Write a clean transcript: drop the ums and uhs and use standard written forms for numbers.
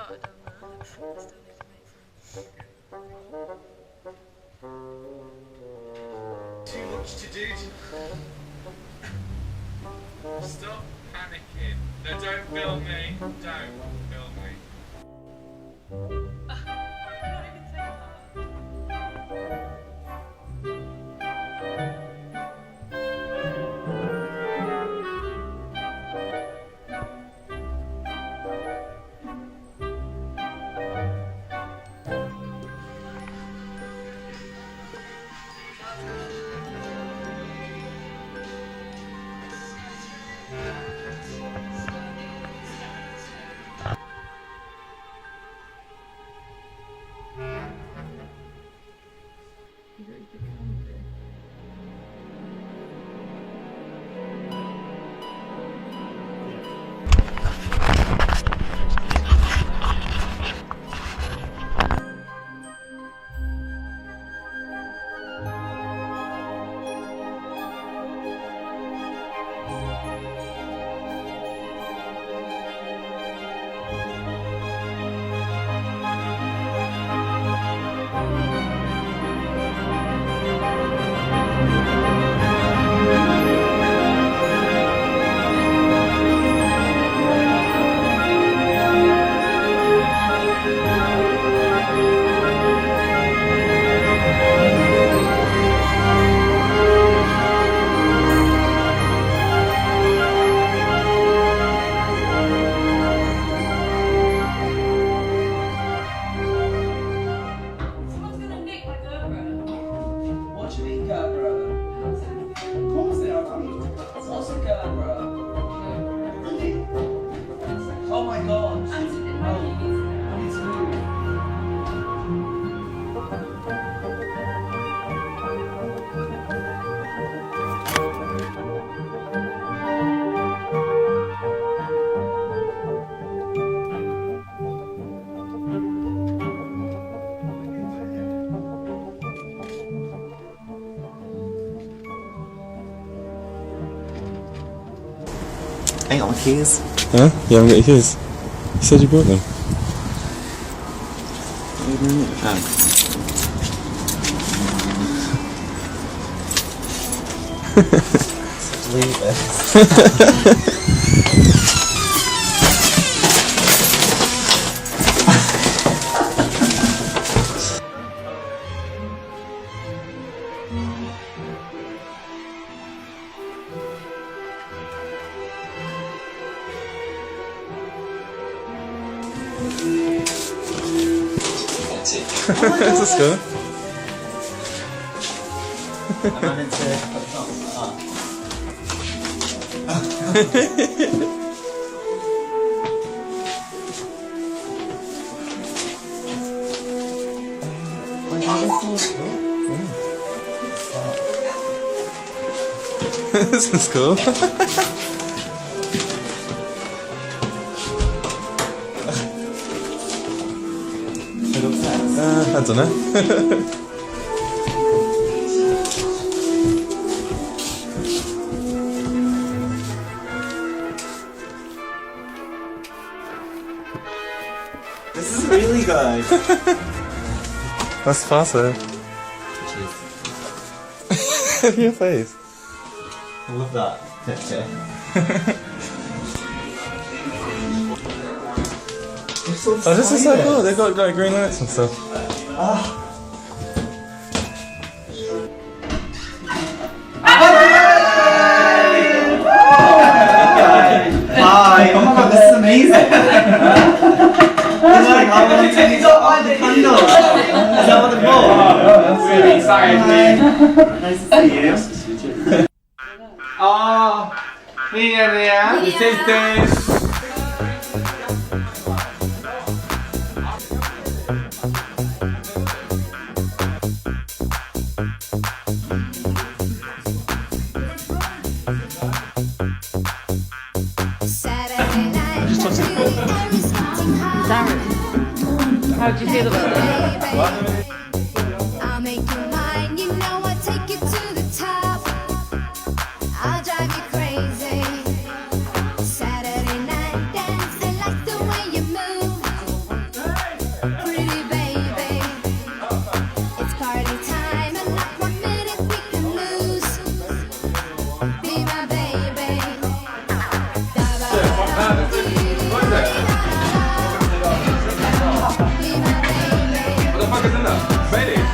started on that. I still need to make some. Too much to do. Stop panicking. No, don't film me. Don't film me. I'm not even saying that. I ain't got my keys. Huh? You haven't got your keys? You said you brought them. Leave it. This is good. Am I meant to put it on? This is cool. I don't know. This is really good. That's faster. Your face. I love that picture. Oh, this is so cool. They've got like green lights and stuff. Hi! Oh my god, this is amazing! Like, I want to take up all the candles. Is that what they're for? That's really exciting. Nice to see you. Oh, Mia, the sisters. Darren, how do you feel about that? I'll make you mine, you know I'll take you to the top. I'll drive you crazy. Saturday night dance, I like the way you move. fuck is enough? Ready?